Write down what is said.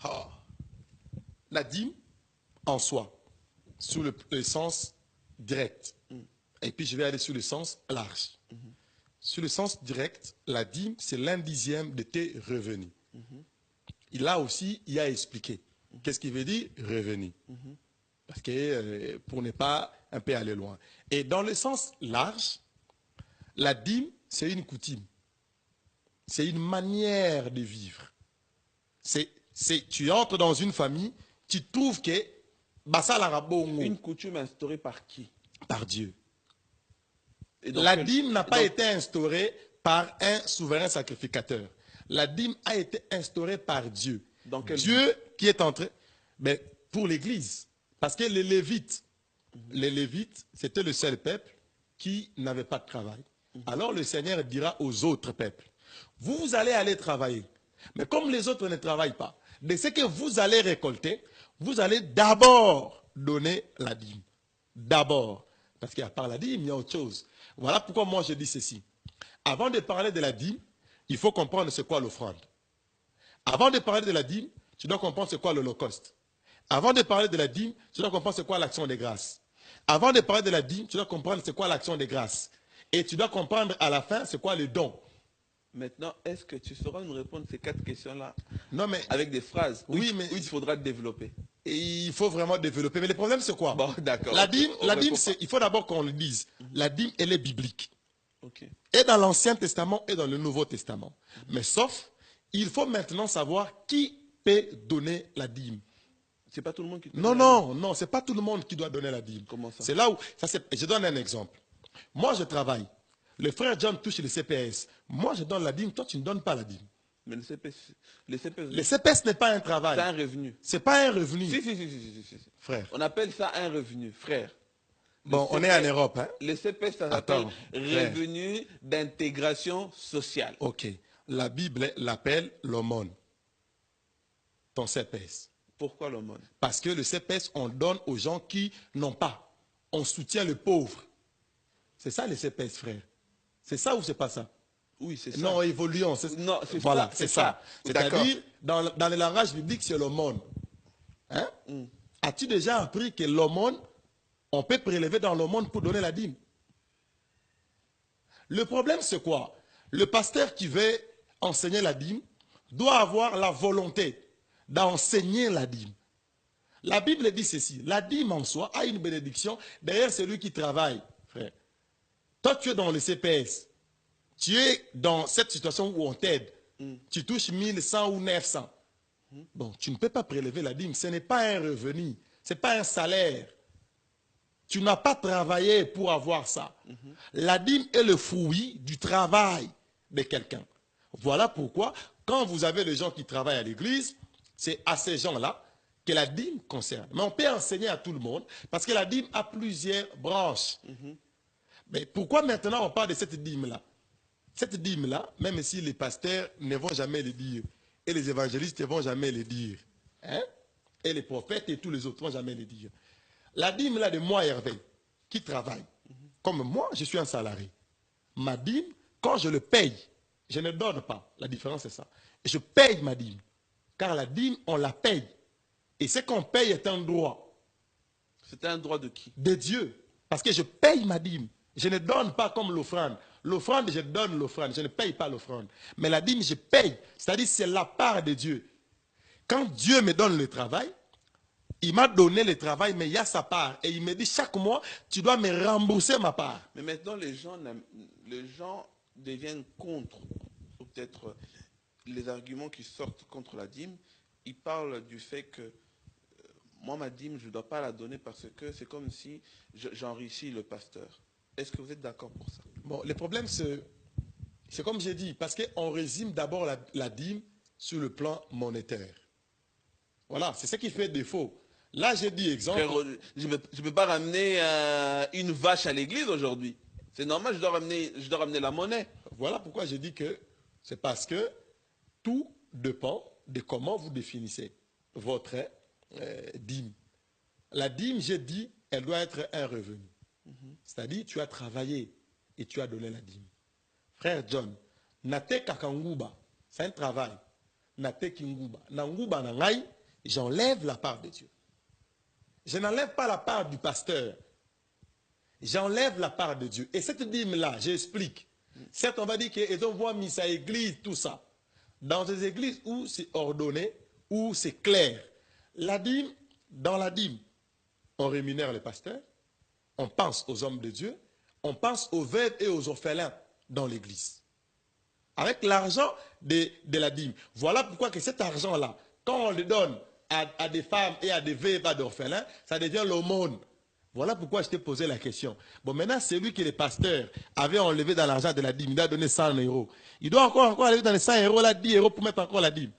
Ah. La dîme, en soi, sous le sens direct. Et puis je vais aller sur le sens large. Sur le sens direct, la dîme, c'est l'un dixième de tes revenus. Il a aussi, il a expliqué. Qu'est-ce qu'il veut dire revenu? Parce que pour ne pas un peu aller loin. Et dans le sens large, la dîme, c'est une coutume. C'est une manière de vivre. Tu entres dans une famille, tu trouves que une coutume instaurée par qui? Par Dieu. La dîme n'a pas été instaurée par un souverain sacrificateur. La dîme a été instaurée par Dieu. Dieu qui est entré, mais pour l'Église. Parce que les Lévites, c'était le seul peuple qui n'avait pas de travail. Alors le Seigneur dira aux autres peuples, vous allez aller travailler. Mais comme les autres ne travaillent pas, de ce que vous allez récolter, vous allez d'abord donner la dîme. D'abord. Parce qu'à part la dîme, il y a autre chose. Voilà pourquoi moi je dis ceci. Avant de parler de la dîme, il faut comprendre c'est quoi l'offrande. Avant de parler de la dîme, tu dois comprendre c'est quoi l'holocauste. Avant de parler de la dîme, tu dois comprendre c'est quoi l'action des grâces. Avant de parler de la dîme, tu dois comprendre c'est quoi l'action des grâces. Et tu dois comprendre à la fin c'est quoi le don. Maintenant, est-ce que tu sauras nous répondre ces 4 questions-là avec des phrases oui, mais il faudra développer? Et il faut vraiment développer. Mais le problème, c'est quoi? Bon, d'accord. La dîme, il faut d'abord qu'on le dise. La dîme, elle est biblique. Et dans l'Ancien Testament et dans le Nouveau Testament. Mais sauf, il faut maintenant savoir qui peut donner la dîme. C'est pas tout le monde qui donne la dîme. Non, c'est pas tout le monde qui doit donner la dîme. Comment ça? C'est là où, je donne un exemple. Moi, je travaille. Le frère John touche le CPS. Moi, je donne la dîme. Toi, tu ne donnes pas la dîme. Mais le CPS n'est pas un travail. C'est un revenu. C'est pas un revenu. Si. Frère. On appelle ça un revenu, frère. Bon, on est en Europe. Hein? Le CPS, ça s'appelle revenu d'intégration sociale. Ok. La Bible l'appelle l'aumône. Ton CPS. Pourquoi l'aumône? Parce que le CPS, on donne aux gens qui n'ont pas. On soutient le pauvre. C'est ça le CPS, frère. C'est ça ou c'est pas ça? Oui, c'est ça. Non, évoluons. Non, voilà, c'est ça. C'est-à-dire, dans le langage biblique, c'est l'aumône. Hein? As-tu déjà appris que l'aumône, on peut prélever dans l'aumône pour donner la dîme? Le problème, c'est quoi? Le pasteur qui veut enseigner la dîme doit avoir la volonté d'enseigner la dîme. La Bible dit ceci, la dîme en soi a une bénédiction derrière celui qui travaille, frère. Toi, tu es dans le CPS. Tu es dans cette situation où on t'aide. Tu touches 1100 ou 900. Bon, tu ne peux pas prélever la dîme. Ce n'est pas un revenu. Ce n'est pas un salaire. Tu n'as pas travaillé pour avoir ça. La dîme est le fruit du travail de quelqu'un. Voilà pourquoi, quand vous avez des gens qui travaillent à l'église, c'est à ces gens-là que la dîme concerne. Mais on peut enseigner à tout le monde, parce que la dîme a plusieurs branches. Mais pourquoi maintenant on parle de cette dîme-là? Cette dîme-là, même si les pasteurs ne vont jamais le dire, et les évangélistes ne vont jamais le dire, hein? Et les prophètes et tous les autres ne vont jamais le dire. La dîme-là de moi, Hervé, qui travaille, comme moi, je suis un salarié. Ma dîme, quand je le paye, je ne donne pas. La différence, c'est ça. Et je paye ma dîme. Car la dîme, on la paye. Et ce qu'on paye est un droit. C'est un droit de qui? De Dieu. Parce que je paye ma dîme. Je ne donne pas comme l'offrande. L'offrande, je donne l'offrande. Je ne paye pas l'offrande. Mais la dîme, je paye. C'est-à-dire, c'est la part de Dieu. Quand Dieu me donne le travail, il m'a donné le travail, mais il y a sa part. Et il me dit, chaque mois, tu dois me rembourser ma part. Mais maintenant, les gens deviennent contre, ou peut-être les arguments qui sortent contre la dîme, ils parlent du fait que moi, ma dîme, je ne dois pas la donner parce que c'est comme si j'enrichis le pasteur. Est-ce que vous êtes d'accord pour ça? Bon, le problème, c'est comme j'ai dit, parce qu'on résume d'abord la dîme sur le plan monétaire. Voilà, c'est ce qui fait défaut. Là, j'ai dit exemple. Frère, je ne peux pas ramener une vache à l'église aujourd'hui. C'est normal, je dois ramener la monnaie. Voilà pourquoi j'ai dit que c'est parce que tout dépend de comment vous définissez votre dîme. La dîme, j'ai dit, elle doit être un revenu. C'est-à-dire, tu as travaillé et tu as donné la dîme. Frère John, nate kakanguba, c'est un travail. Nate kinguba. Nanguba nangai, j'enlève la part de Dieu. Je n'enlève pas la part du pasteur. J'enlève la part de Dieu. Et cette dîme-là, j'explique. Certes, on va dire qu'ils ont voit mis à église, tout ça. Dans des églises où c'est ordonné, où c'est clair. La dîme, dans la dîme, on rémunère les pasteurs, on pense aux hommes de Dieu, on pense aux veuves et aux orphelins dans l'église. Avec l'argent de la dîme. Voilà pourquoi que cet argent-là, quand on le donne à des femmes et à des veuves, à des orphelins, ça devient l'aumône. Voilà pourquoi je t'ai posé la question. Bon, maintenant, celui que les pasteurs avaient enlevé dans l'argent de la dîme, il a donné 100 euros. Il doit encore enlever dans les 100 euros, là, 10 euros pour mettre encore la dîme.